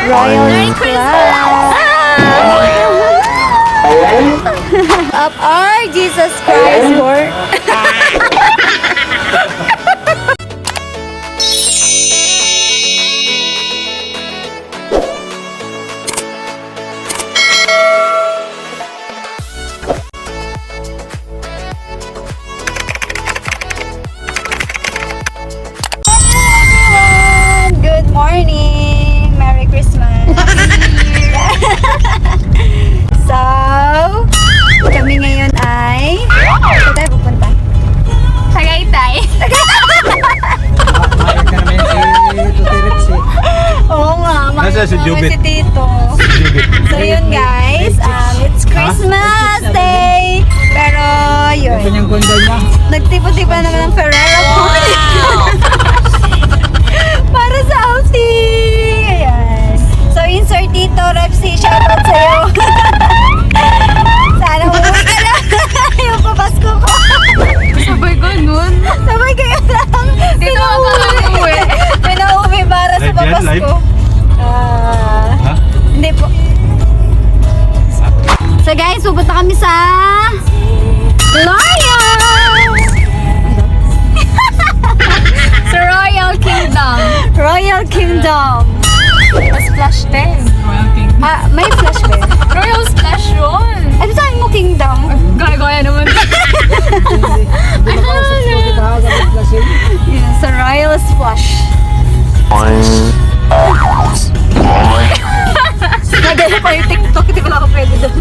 Royal Club. Of our Jesus Christ Lord. Good morning! Merry Christmas! So, kami ngayon ay... Saan tayo pupunta? Tagaytay. Mahal ka naman si Tutirits eh. Oo nga, Nasa si Jubit? si Tito. So yun guys, it's Christmas Day! Pero yun, Ito niyang ganda niya. nagtipo-tipa naman ng Ferrera-Handog. Para sa outing! Ayan. So insert dito, Repsi, shoutout sa'yo. Sana umuwi ka na. Yung papasko ko. Sabay ganun. Sabay kayo lang. Dito ako umuwi. Pinauwi para sa Live yan, live? papasko. Ha? Hindi po. So guys, pupunta kami sa Gloria! Sa Royal Kingdom. Royal Kingdom. Splash 10. Royal Kingdom. Ah, may flash ba? Royal Splash yun. Ano sabi mo Kingdom? Gaya-gaya naman. Ay, Yeah, sa Royal Splash. Nagaya pa yung TikTok, hindi ko na ako pwede doon.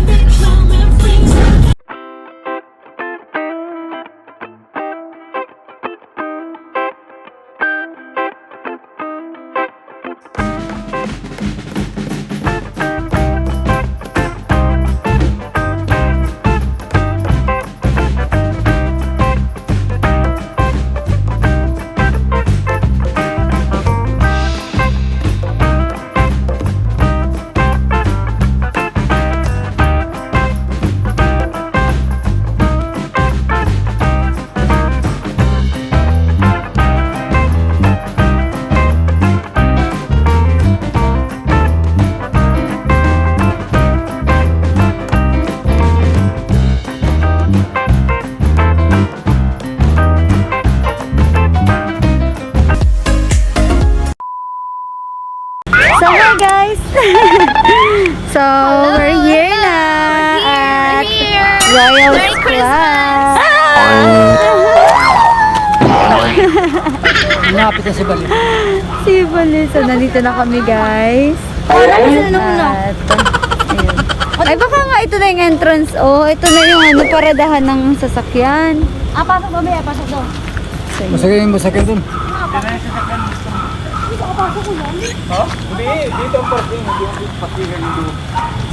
So hi guys! So we're here na at Royal Merry Club. Napit na si Bali. Si Bali. So nandito na kami guys. At, ayun. Ay baka nga ito na yung entrance. Oh, ito na yung ano, paradahan ng sasakyan. Pasok ba? Pasok daw. Masakay dun.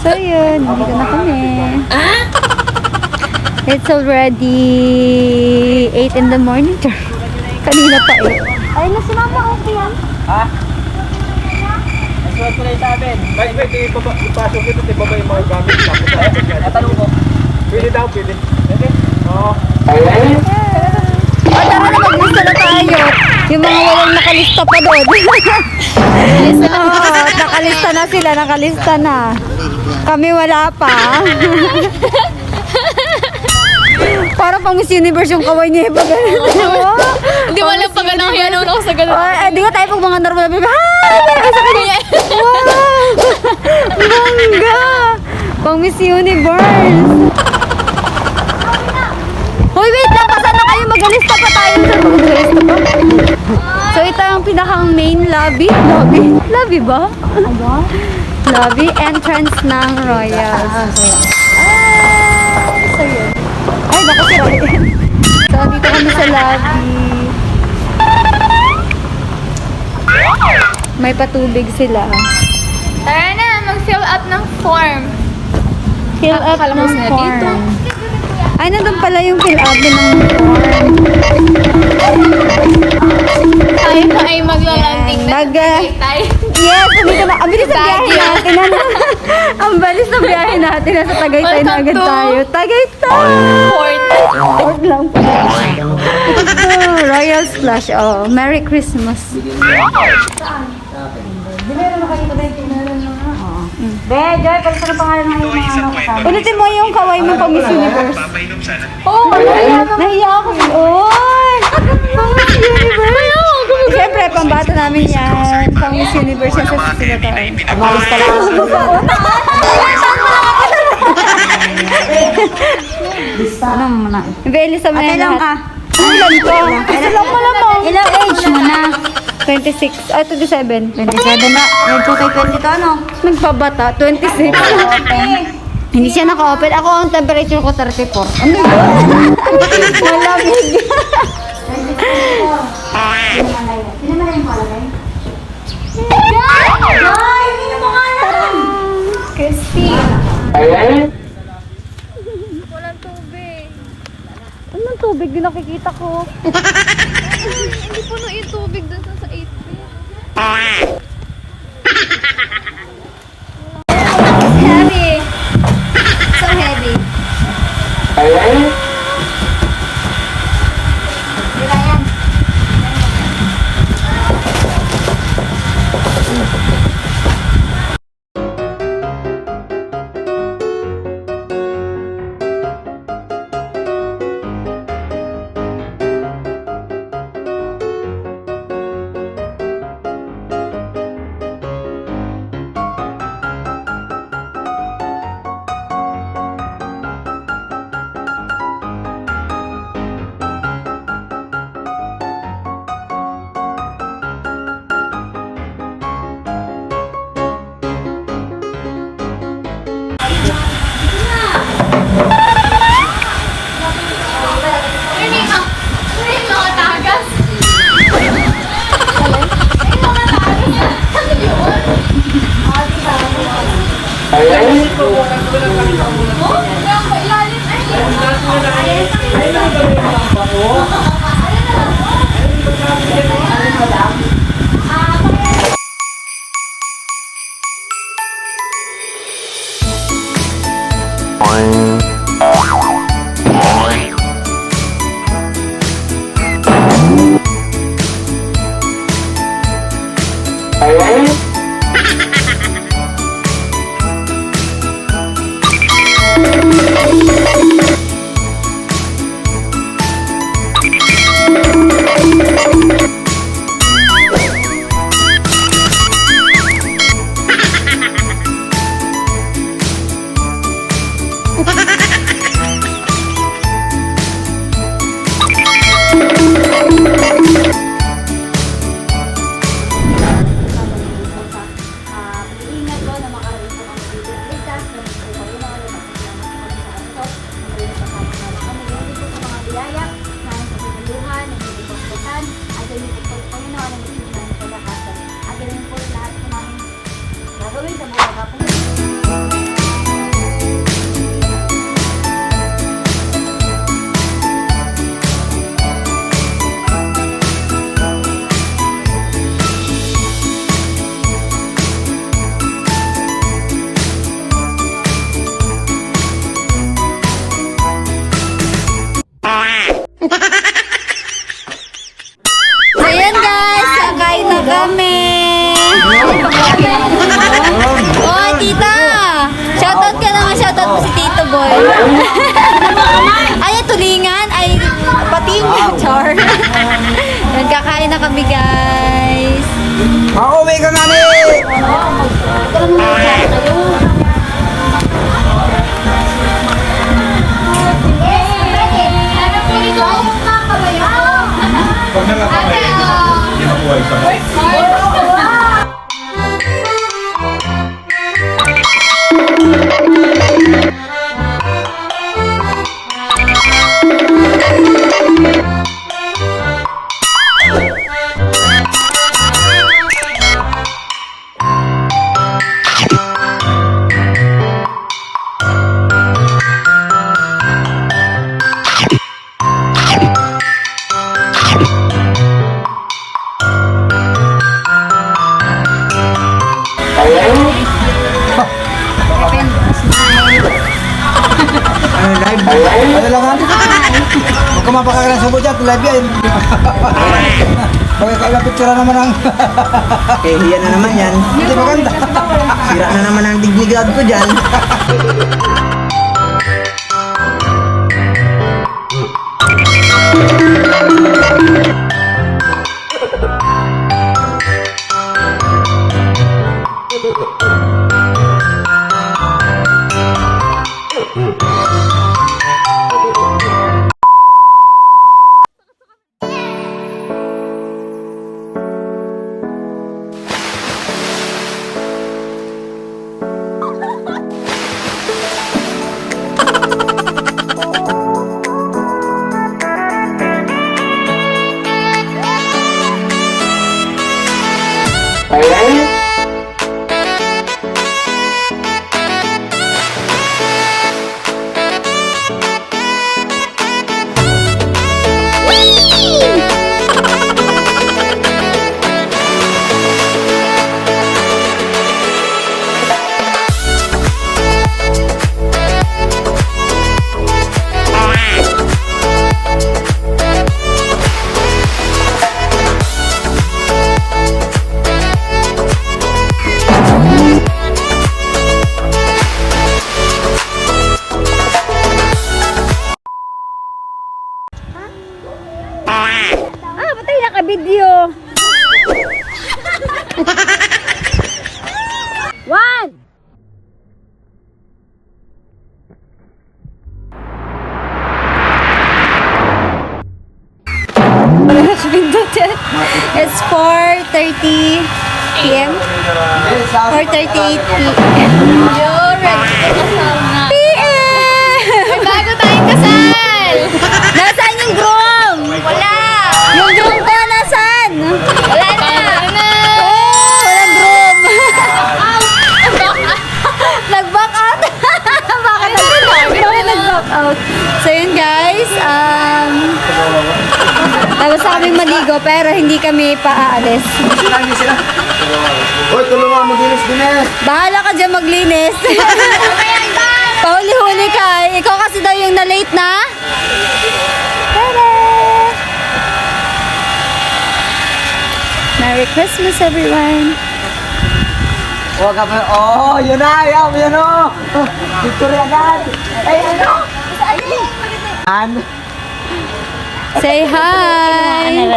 So yun, nandito na kami. It's already 8 in the morning. Kanina pa eh. Ay, nasimama okay yan. Ha? Nasuot ko na yung sa amin. Bakit ipasok ito, di ba ba yung mga gamit? Natanong ko. Pwede daw, pwede. Pwede? Oo. O tara na, maglista na tayo. Yung mga walang nakalista pa doon. Nakalista na sila, nakalista na. Kami wala pa. Para pang Miss Universe yung kaway niya. Hindi mo alam pag anong yan ako sa ganun. Di ba tayo pag mga normal na hi! Sa kanya. Wow! Bongga! Pang Miss Universe. Hoy, wait lang. Pasan na kayo? Magalista pa tayo. Magalista pa. So, ito ang pinakang main lobby. Lobby ba? Lobby entrance ng Royal. So yun. Ay, baka si Royal. So, dito kami sa lobby. May patubig sila. Tara na, mag-fill up ng form. Fill up Kalamos ng na form. dito. Ay, nandun pala yung fill up din ng form. Tayo pa ay maglalanding na. Tayo. Yes, dito na. Ang bilis ng biyahe natin. Ang bilis ng biyahe natin. Nasa Tagaytay na agad tayo. Tagaytay! Port lang po. Ito, Royal Splash. Oh, Merry Christmas. Saan? Di meron na kayo na Joy, pala sa pangalan ng iyong mga anak ko. Ulitin mo yung kaway mo pang Miss Universe. Oo, Nahiya ako. Oy! Pang Miss Universe. Siyempre, pambata namin yan. Pang Miss Universe yan sa susunod. Umalis ka lang. Ano mo na? Belisa mo na Ate yung lang lahat. ka. Ilan ko? Isa lang pala mo. Ilang age mo na? 26. Ay, 27. 27 na. Medyo kay 20 to ano? Nagpabata. 26. Hindi siya naka-open. Ako ang temperature ko 34. Ano yun? Malamig. Sino mo na yung palagay? Joy! Sino mo nga lang? Christine. Walang tubig. Anong tubig? Yung nakikita ko. Hindi puno yung tubig dun sa 8 feet. Heavy. So heavy. Wala yan. Ayan guys, kakain na kami. Oh, tita. Shoutout ka naman, shoutout mo si Tito Boy. Ay, tulingan. Ay, pating. Char. Ayan, kakain na kami guys. Pauwi ka nga ni! Pag nakakamayin, hindi makuha isa. Ano lang ha? Huwag ka mapakakalang subo dyan, live yan. picture naman ang... Eh, hiyan na naman yan. Hindi maganda. Sira na naman ang dignidad ko dyan. Patay na ka-video. One! It's 4:30 p.m. 4:38 p.m. You're ready to kasal na. PM! Bago tayong kasal! Nasaan yung groom? Wala! Yung groom ko nasaan? Wala na! Oh, walang groom. Nag-back out. Bakit nag-back out? So yun guys, tapos na kaming maligo pero hindi kami paaalis. Hoy, tulungan maglinis din eh. Bahala ka dyan maglinis. Pahuli-huli ka. Ikaw kasi daw yung na-late na. Tada! Merry Christmas everyone. Huwag ka pa. Oh, yun na. Yan o. Victory agad. Ay, ano? Say hi!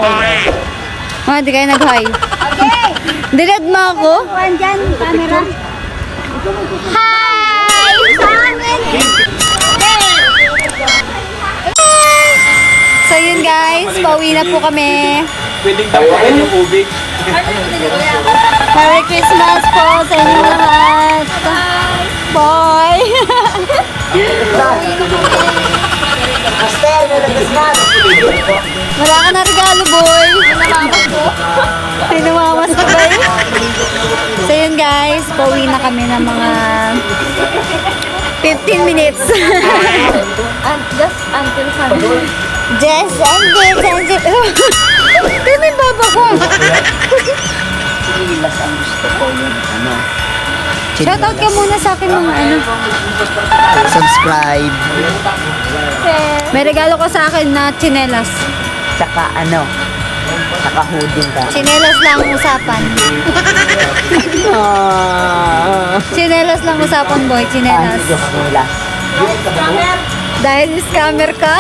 Oh, di kayo nag-hi. Okay! Dilad mo ako? Andyan, camera. Hi! So yun guys, pauwi na po kami. Pwedeng tapukin yung ubig. Merry Christmas po sa inyo lahat. Bye! Master, Merry Christmas. Wala ka na regalo, boy. Ay, namamas ko ba yun? So yun guys, pauwi na kami ng mga 15 minutes. Just until Sunday. Just until. Pero may baba ko. Ilas ang gusto ko yung ano. Shoutout ka muna sa akin mga ano. Subscribe. May regalo ko sa akin na tsinelas. Tsaka ano. Tsaka hooding ka. Tsinelas lang usapan. Tsinelas lang usapan, boy. Tsinelas. Dahil scammer ka.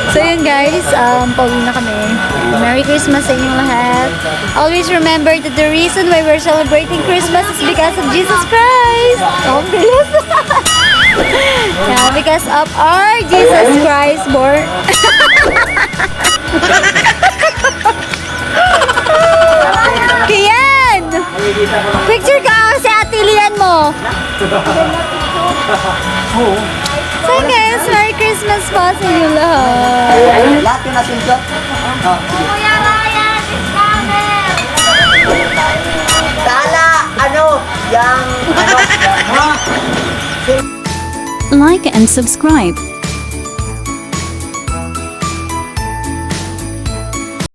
So yun guys, pauwi na kami. Merry Christmas sa inyong lahat. Always remember that the reason why we're celebrating Christmas is because of Jesus Christ. Oh, bilis. Yeah, because of our Jesus Christ born. Kian! Picture ka si Ate Lian mo. So guys, Merry Christmas po sa inyo lahat. Lahat yung nasunod. Kuya Ryan, it's coming! Tala, ano, yang, ano, Like and subscribe.